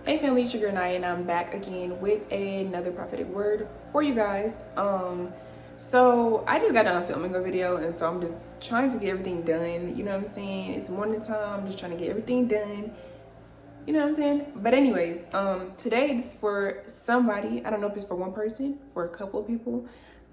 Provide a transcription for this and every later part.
Hey family, it's your girl Janyia, and I'm back again with another prophetic word for you guys. So I just got done filming a video, and so I'm just trying to get everything done. You know what I'm saying? It's morning time. I'm just trying to get everything done. You know what I'm saying? But anyways, today this is for somebody. I don't know if it's for one person, for a couple of people.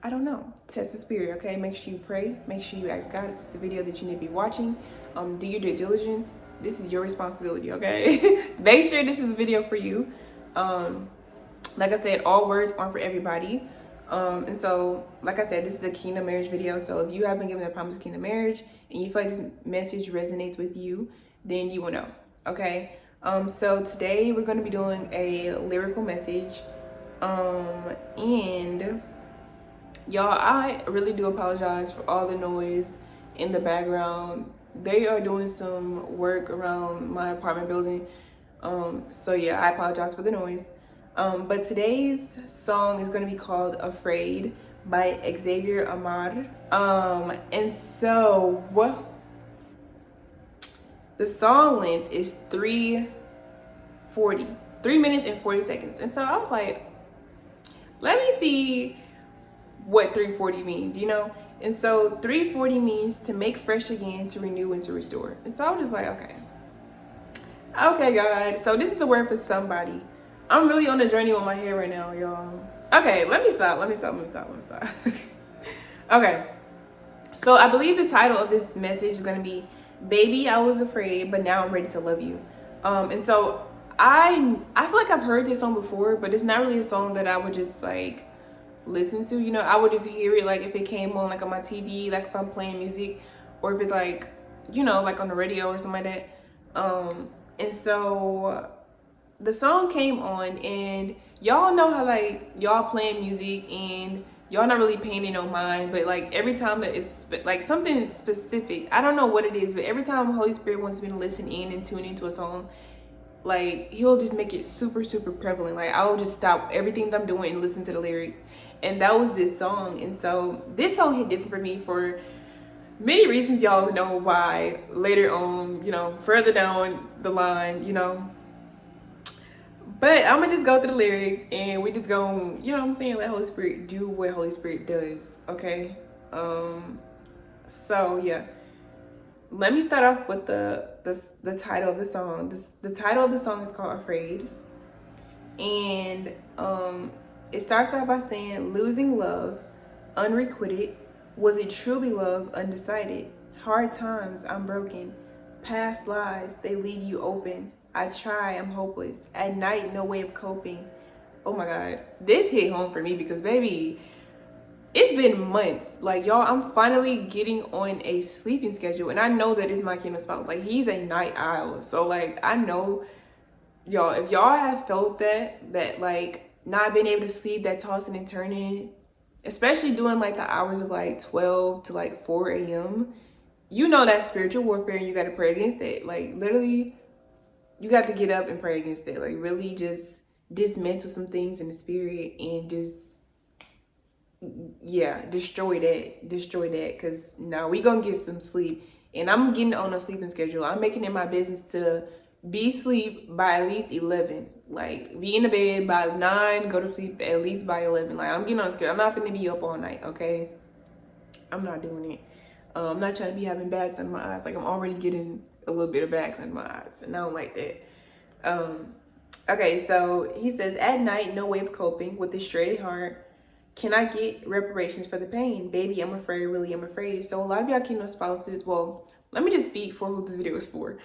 I don't know. Test the spirit, okay? Make sure you pray. Make sure you ask God if this is the video that you need to be watching. Do your due diligence. This is your responsibility, okay? Make sure this is a video for you. Like I said, all words aren't for everybody. And so, like I said, this is a kingdom marriage video. So if you have been given the promise of kingdom marriage and you feel like this message resonates with you, then you will know, okay? So today we're going to be doing a lyrical message. And y'all, I really do apologize for all the noise in the background. They are doing some work around my apartment building. So yeah, I apologize for the noise. But today's song is going to be called Afraid by Xavier Amar. And so the song length is 3 minutes and 40 seconds. And so I was like, let me see what 340 means, you know? And so 340 means to make fresh again, to renew, and to restore. And so I was just like, okay, God. So this is the word for somebody. I'm really on a journey with my hair right now, y'all. Okay, let me stop. Okay, so I believe the title of this message is going to be Baby, I Was Afraid, but Now I'm Ready to Love You. And so I feel like I've heard this song before, but it's not really a song that I would just like listen to, you know. I would just hear it like if it came on like on my TV, like if I'm playing music, or if it's like, you know, like on the radio or something like that. And so the song came on, and y'all know how like y'all playing music and y'all not really paying no mind, but like every time that it's like something specific, I don't know what it is, but every time the Holy Spirit wants me to listen in and tune into a song, like he'll just make it super prevalent. Like I'll just stop everything that I'm doing and listen to the lyrics. And that was this song. And so this song hit different for me for many reasons. Y'all know why later on, you know, further down the line, you know. But I'm gonna just go through the lyrics and we just go, you know what I'm saying, let Holy Spirit do what Holy Spirit does, okay? So yeah. Let me start off with the title of the song. The title of the song is called Afraid. And it starts out by saying, losing love, unrequited. Was it truly love, undecided? Hard times, I'm broken. Past lies, they leave you open. I try, I'm hopeless. At night, no way of coping. Oh my God. This hit home for me because, baby, it's been months. Like, y'all, I'm finally getting on a sleeping schedule. And I know that it's my kingdom spouse. Like, he's a night owl. So, like, I know, y'all, if y'all have felt that like not being able to sleep, that tossing and turning, especially during like the hours of like 12 to like 4 a.m., you know that's spiritual warfare, and you got to pray against it. Like, literally, you got to get up and pray against it. Like, really just dismantle some things in the spirit and just, yeah, destroy that, because now we gonna get some sleep. And I'm getting on a sleeping schedule. I'm making it my business to be asleep by at least 11. Like, be in the bed by 9, go to sleep at least by 11. Like, I'm getting on a schedule. I'm not gonna be up all night, okay? I'm not doing it. I'm not trying to be having bags under my eyes. Like, I'm already getting a little bit of bags under my eyes, and I don't like that. Okay, so he says, at night, no way of coping with this straight heart. Can I get reparations for the pain? Baby, I'm afraid, really, I'm afraid. So a lot of y'all kingdom spouses, well, let me just speak for who this video is for.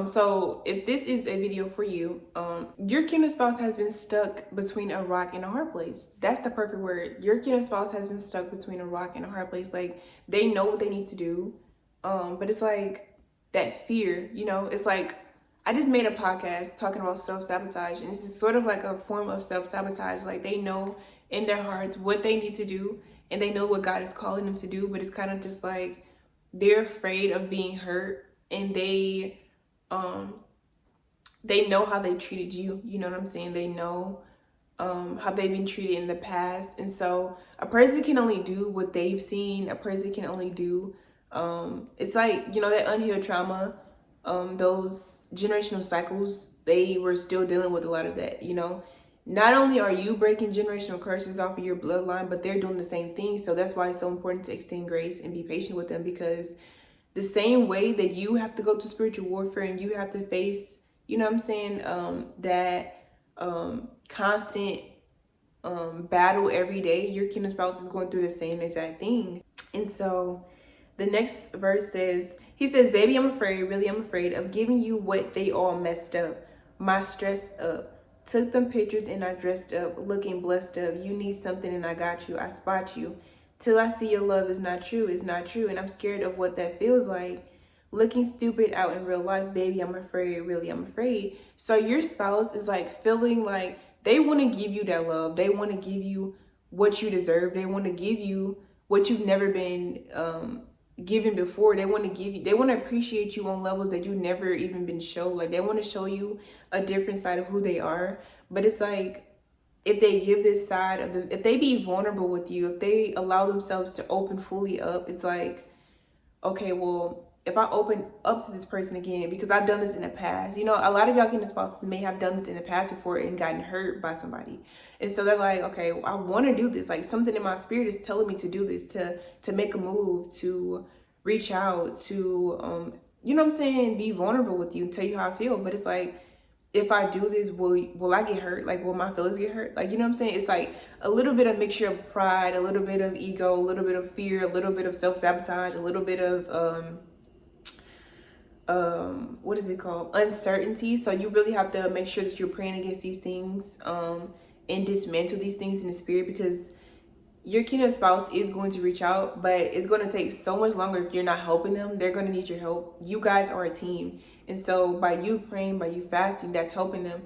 So if this is a video for you, your kingdom spouse has been stuck between a rock and a hard place. That's the perfect word. Your kingdom spouse has been stuck between a rock and a hard place. Like, they know what they need to do, but it's like that fear, you know. It's like, I just made a podcast talking about self-sabotage, and this is sort of like a form of self-sabotage. Like, they know in their hearts what they need to do, and they know what God is calling them to do, but it's kind of just like they're afraid of being hurt, and they know how they treated you, you know what I'm saying? They know how they've been treated in the past. And so a person can only do what they've seen. A person can only do, it's like, you know, that unhealed trauma. those generational cycles, they were still dealing with a lot of that, you know. Not only are you breaking generational curses off of your bloodline, but they're doing the same thing. So that's why it's so important to extend grace and be patient with them, because the same way that you have to go to spiritual warfare and you have to face, you know what I'm saying, that constant battle every day, your kingdom spouse is going through the same exact thing. And so the next verse says, he says, baby, I'm afraid, really I'm afraid of giving you what they all messed up. My stress up. Took them pictures and I dressed up, looking blessed up. You need something and I got you. I spot you. Till I see your love is not true, it's not true. And I'm scared of what that feels like. Looking stupid out in real life, baby, I'm afraid, really I'm afraid. So your spouse is like feeling like they want to give you that love. They want to give you what you deserve. They want to give you what you've never been given before. They want to give you, they want to appreciate you on levels that you've never even been shown. Like they want to show you a different side of who they are. But it's like, if they give this side of them, if they be vulnerable with you, if they allow themselves to open fully up, it's like, okay, well, if I open up to this person again, because I've done this in the past, you know, a lot of y'all kingdom spouses may have done this in the past before and gotten hurt by somebody. And so they're like, okay, I want to do this. Like something in my spirit is telling me to do this, to make a move, to reach out, to, you know what I'm saying, be vulnerable with you and tell you how I feel. But it's like, if I do this, will I get hurt? Like, will my feelings get hurt? Like, you know what I'm saying? It's like a little bit of mixture of pride, a little bit of ego, a little bit of fear, a little bit of self-sabotage, a little bit of, what is it called? Uncertainty. So you really have to make sure that you're praying against these things, and dismantle these things in the spirit, because your kingdom spouse is going to reach out, but it's going to take so much longer if you're not helping them. They're going to need your help. You guys are a team. And so by you praying, by you fasting, that's helping them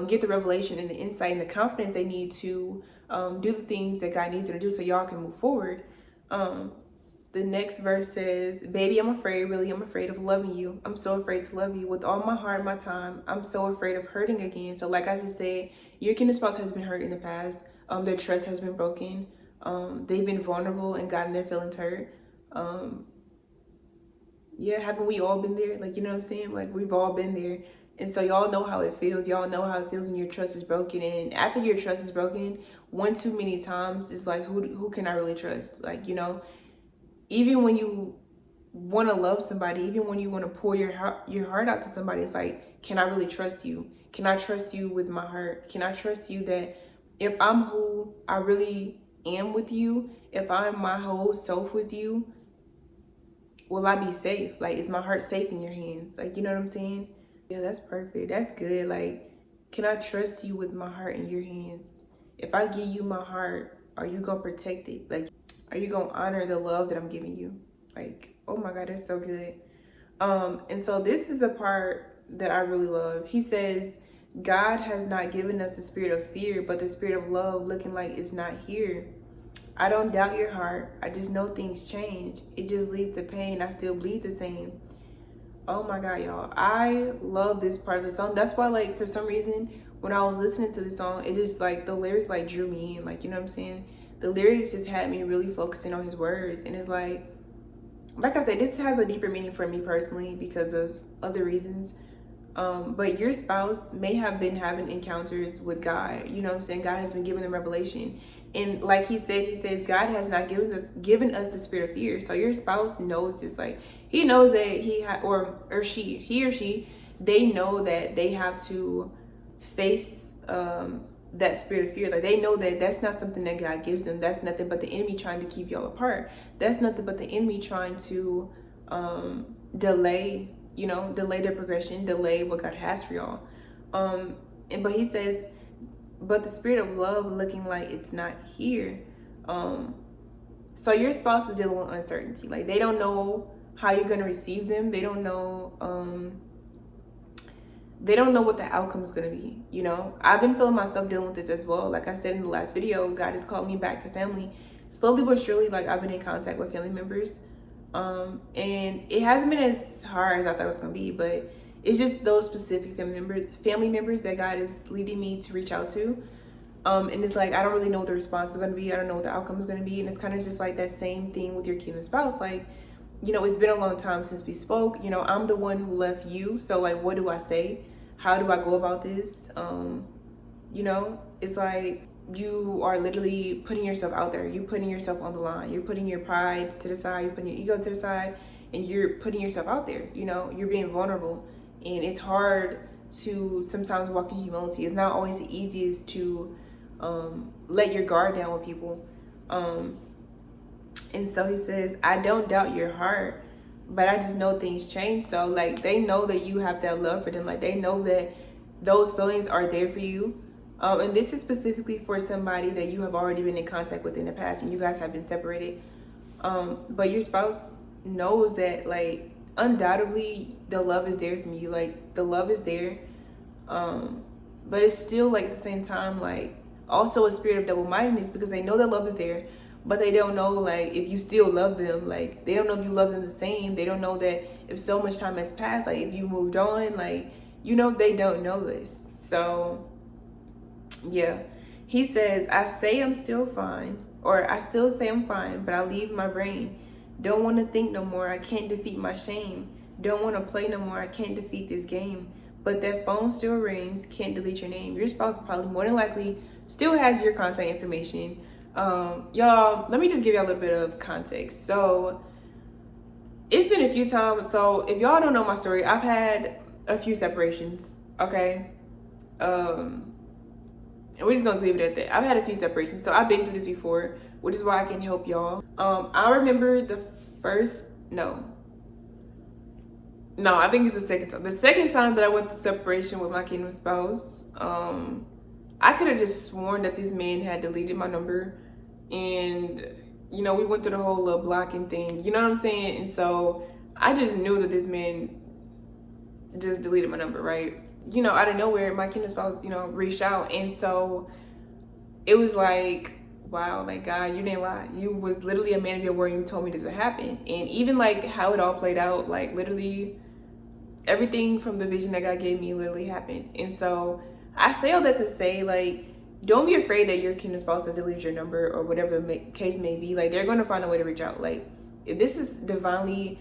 get the revelation and the insight and the confidence they need to do the things that God needs them to do so y'all can move forward. The next verse says, baby, I'm afraid, really, I'm afraid of loving you. I'm so afraid to love you with all my heart, my time. I'm so afraid of hurting again. So like I just said, your kingdom spouse has been hurt in the past. Their trust has been broken. They've been vulnerable and gotten their feelings hurt. Yeah, haven't we all been there? Like, you know what I'm saying? Like, we've all been there. And so y'all know how it feels. Y'all know how it feels when your trust is broken. And after your trust is broken, one too many times, it's like, who can I really trust? Like, you know, even when you want to love somebody, even when you want to pour your heart out to somebody, it's like, can I really trust you? Can I trust you with my heart? Can I trust you that if I'm who I really am with you, if I'm my whole self with you, will I be safe? Like, is my heart safe in your hands? Like, you know what I'm saying? Yeah, that's perfect. That's good. Like, can I trust you with my heart in your hands? If I give you my heart, are you gonna protect it? Like, are you gonna honor the love that I'm giving you? Like, oh my God, that's so good. And so this is the part that I really love. He says, God has not given us the spirit of fear, but the spirit of love, looking like it's not here. I don't doubt your heart. I just know things change. It just leads to pain. I still bleed the same. Oh my God, y'all. I love this part of the song. That's why, like, for some reason, when I was listening to the song, it just, like, the lyrics, like, drew me in. Like, you know what I'm saying? The lyrics just had me really focusing on his words. And it's like I said, this has a deeper meaning for me personally because of other reasons. But your spouse may have been having encounters with God. You know what I'm saying? God has been giving them revelation. And like he says, God has not given us the spirit of fear. So your spouse knows this. Like, he knows that he or she, they know that they have to face that spirit of fear. Like, they know that that's not something that God gives them. That's nothing but the enemy trying to keep y'all apart. That's nothing but the enemy trying to delay their progression, delay what God has for y'all. But he says, but the spirit of love, looking like it's not here. So your spouse is dealing with uncertainty. Like, they don't know how you're going to receive them. They don't know what the outcome is going to be. You know, I've been feeling myself dealing with this as well. Like I said in the last video, God has called me back to family. Slowly but surely, like, I've been in contact with family members. And it hasn't been as hard as I thought it was going to be, but it's just those specific family members that God is leading me to reach out to. And it's like, I don't really know what the response is going to be. I don't know what the outcome is going to be. And it's kind of just like that same thing with your kingdom spouse. Like, it's been a long time since we spoke. I'm the one who left you. So like, what do I say? How do I go about this? It's like you are literally putting yourself out there. You're putting yourself on the line. You're putting your pride to the side. You're putting your ego to the side, and you're putting yourself out there. You're being vulnerable, and it's hard to sometimes walk in humility. It's not always the easiest to let your guard down with people. And so he says, I don't doubt your heart, but I just know things change. So like, they know that you have that love for them. Like, they know that those feelings are there for you. And this is specifically for somebody that you have already been in contact with in the past and you guys have been separated. But your spouse knows that, like, undoubtedly the love is there from you. Like, the love is there. But it's still, like, at the same time, like, also a spirit of double-mindedness, because they know that love is there, but they don't know, like, if you still love them. Like, they don't know if you love them the same. They don't know that if so much time has passed, like, if you moved on, like, they don't know this. So yeah, he says, I say I'm still fine, or I still say I'm fine, but I leave my brain. Don't want to think no more, I can't defeat my shame. Don't want to play no more, I can't defeat this game. But that phone still rings, can't delete your name. Your spouse probably more than likely still has your contact information. Y'all, let me just give y'all a little bit of context. So it's been a few times. So if y'all don't know my story, I've had a few separations, okay? And we're just gonna leave it at that. I've had a few separations, so I've been through this before, which is why I can help y'all. I remember the first, no, I think it's the second time. The second time that I went to separation with my kingdom spouse, I could have just sworn that this man had deleted my number, and we went through the whole little blocking thing, you know what I'm saying? And so I just knew that this man just deleted my number, right? Out of nowhere, my kingdom spouse, reached out. And so it was like, wow, like, God, you didn't lie. You was literally a man of your word. You told me this would happen. And even like how it all played out, like literally everything from the vision that God gave me literally happened. And so I say all that to say, like, don't be afraid that your kingdom spouse has deleted your number or whatever the case may be. Like, they're going to find a way to reach out. Like, if this is divinely,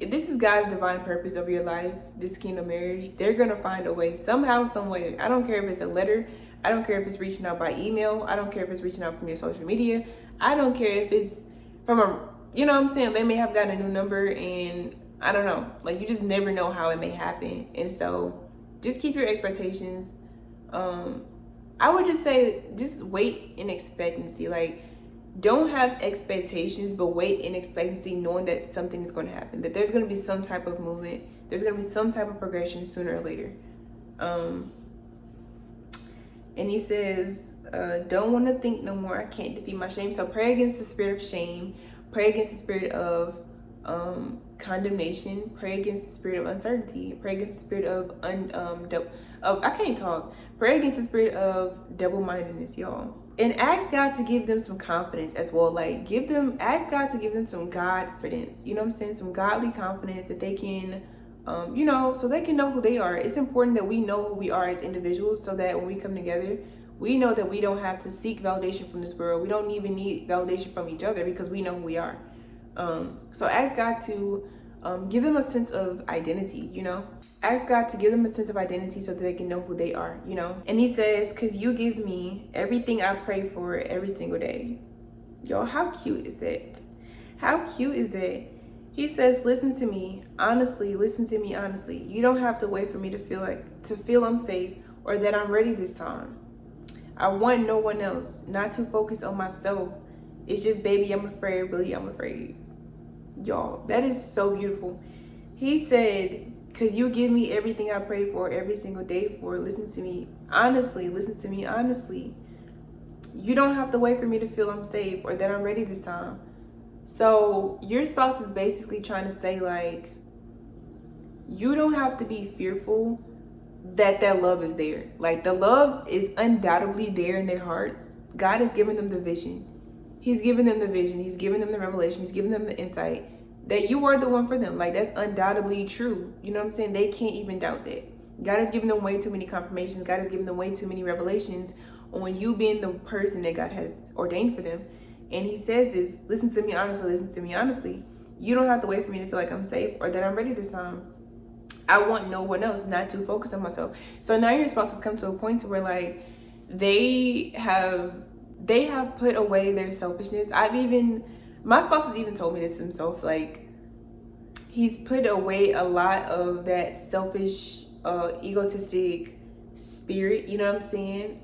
if this is God's divine purpose over your life, this kingdom marriage, they're going to find a way, somehow, some way. I don't care if it's a letter. I don't care if it's reaching out by email. I don't care if it's reaching out from your social media. I don't care if it's from a, you know what I'm saying? They may have gotten a new number, and I don't know. Like, you just never know how it may happen. And so just keep your expectations. I would just say, just wait in expectancy. Like, don't have expectations, but wait in expectancy, knowing that something is going to happen, that there's going to be some type of movement, there's going to be some type of progression sooner or later. And he says, don't want to think no more, I can't defeat my shame. So pray against the spirit of shame, pray against the spirit of condemnation, pray against the spirit of uncertainty, pray against the spirit of I can't talk. Pray against the spirit of double-mindedness, y'all. And ask God to give them some confidence as well. Like, ask God to give them some Godfidence. You know what I'm saying? Some godly confidence that they can, so they can know who they are. It's important that we know who we are as individuals, so that when we come together, we know that we don't have to seek validation from this world. We don't even need validation from each other, because we know who we are. So ask God to give them a sense of identity, Ask God to give them a sense of identity so that they can know who they are, And he says, because you give me everything I pray for every single day. Yo, how cute is that? How cute is that? He says, listen to me honestly. Listen to me honestly. You don't have to wait for me to feel I'm safe or that I'm ready this time. I want no one else, not too focused on myself. It's just, baby, I'm afraid. Really, I'm afraid. Y'all, that is so beautiful. He said, because you give me everything I pray for every single day for. Listen to me honestly. Listen to me honestly. You don't have to wait for me to feel I'm safe or that I'm ready this time. So your spouse is basically trying to say, like, you don't have to be fearful that love is there. Like, the love is undoubtedly there in their hearts. God has given them the vision. He's given them the vision. He's given them the revelation. He's given them the insight that you are the one for them. Like, that's undoubtedly true. You know what I'm saying? They can't even doubt that. God has given them way too many confirmations. God has given them way too many revelations on you being the person that God has ordained for them. And he says this, listen to me honestly, listen to me honestly. You don't have to wait for me to feel like I'm safe or that I'm ready this time. I want no one else, not to focus on myself. So now your spouse has come to a point where like they have put away their selfishness. My spouse has even told me this himself, like he's put away a lot of that selfish, egotistic spirit, you know what I'm saying?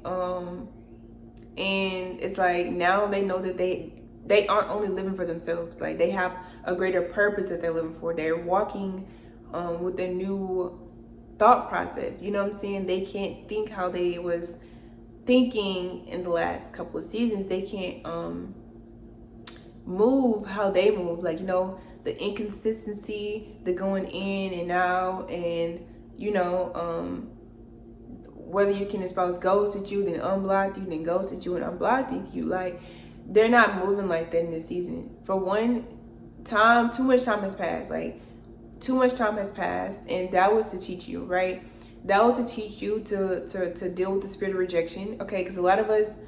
And it's like now they know that they aren't only living for themselves, like they have a greater purpose that they're living for. They're walking with a new thought process, you know what I'm saying? They can't think how they was thinking in the last couple of seasons. They can't move how they move, like, you know, the inconsistency, the going in and out, and you know, whether you can espouse ghosted you, then unblocked you, then ghosted you and unblocked you. Like, they're not moving like that in this season. For one, too much time has passed. Like, too much time has passed, and that was to teach you, right? That was to teach you to deal with the spirit of rejection, okay? Because a lot of us,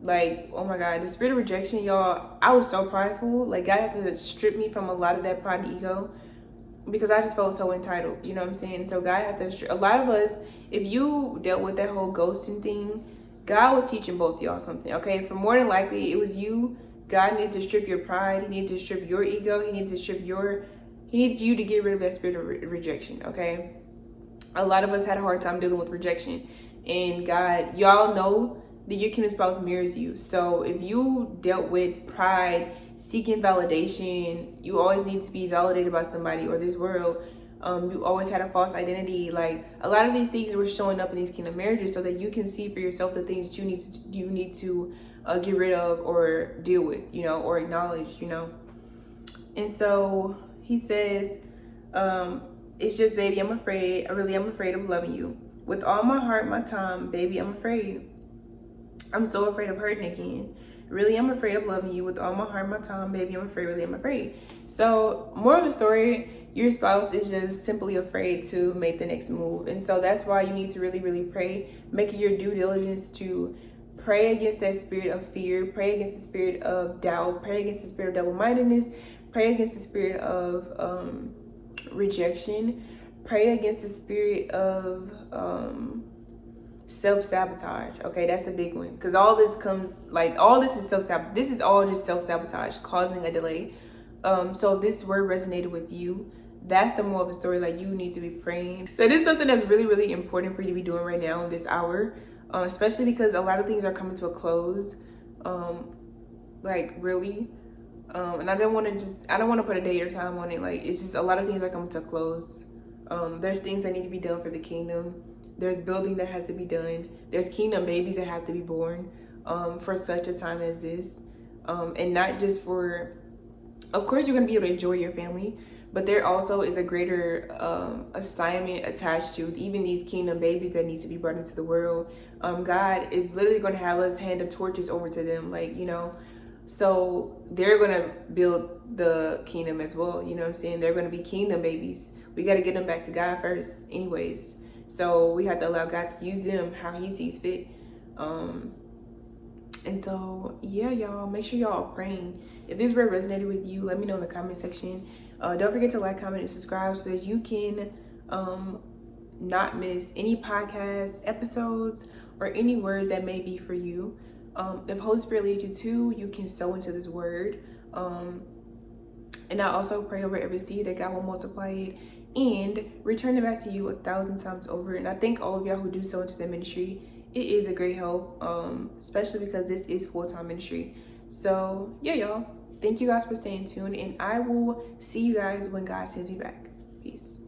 like, oh my God, the spirit of rejection, y'all, I was so prideful. Like, God had to strip me from a lot of that pride and ego because I just felt so entitled, you know what I'm saying? So God had to, a lot of us, if you dealt with that whole ghosting thing, God was teaching both y'all something, okay? For more than likely, it was you. God needed to strip your pride. He needed to strip your ego. He needed you to get rid of that spirit of rejection, okay? A lot of us had a hard time dealing with rejection. And God, y'all know that your kingdom spouse mirrors you. So if you dealt with pride, seeking validation, you always need to be validated by somebody or this world. You always had a false identity. Like, a lot of these things were showing up in these kingdom marriages so that you can see for yourself the things you need to get rid of or deal with, you know, or acknowledge, you know. And so he says, it's just, baby, I'm afraid. I'm afraid of loving you. With all my heart, my time, baby, I'm afraid. I'm so afraid of hurting again. Really, I'm afraid of loving you. With all my heart, my time, baby, I'm afraid. Really, I'm afraid. So, more of the story, your spouse is just simply afraid to make the next move. And so that's why you need to really, really pray. Make your due diligence to pray against that spirit of fear. Pray against the spirit of doubt. Pray against the spirit of double-mindedness. Pray against the spirit of rejection. Pray against the spirit of self-sabotage. Okay, that's the big one, because all this is self-sabotage. This is all just self-sabotage causing a delay. So if this word resonated with you, that's the moral of the story. Like, you need to be praying. So this is something that's really, really important for you to be doing right now in this hour, especially because a lot of things are coming to a close, like, really. And I don't want to put a date or time on it. Like, it's just a lot of things are coming to a close. There's things that need to be done for the kingdom. There's building that has to be done. There's kingdom babies that have to be born for such a time as this. And not just for, of course, you're going to be able to enjoy your family, but there also is a greater assignment attached to even these kingdom babies that need to be brought into the world. God is literally going to have us hand the torches over to them, like, you know. So they're going to build the kingdom as well. You know what I'm saying? They're going to be kingdom babies. We got to get them back to God first anyways. So we have to allow God to use them how he sees fit. And so, yeah, y'all, make sure y'all are praying. If this word resonated with you, let me know in the comment section. Don't forget to like, comment, and subscribe so that you can not miss any podcast episodes or any words that may be for you. If Holy Spirit leads you to, you can sow into this word. And I also pray over every seed that God will multiply it and return it back to you 1,000 times over. And I thank all of y'all who do so into the ministry. It is a great help, especially because this is full-time ministry. So yeah, y'all, thank you guys for staying tuned, and I will see you guys when God sends me back. Peace.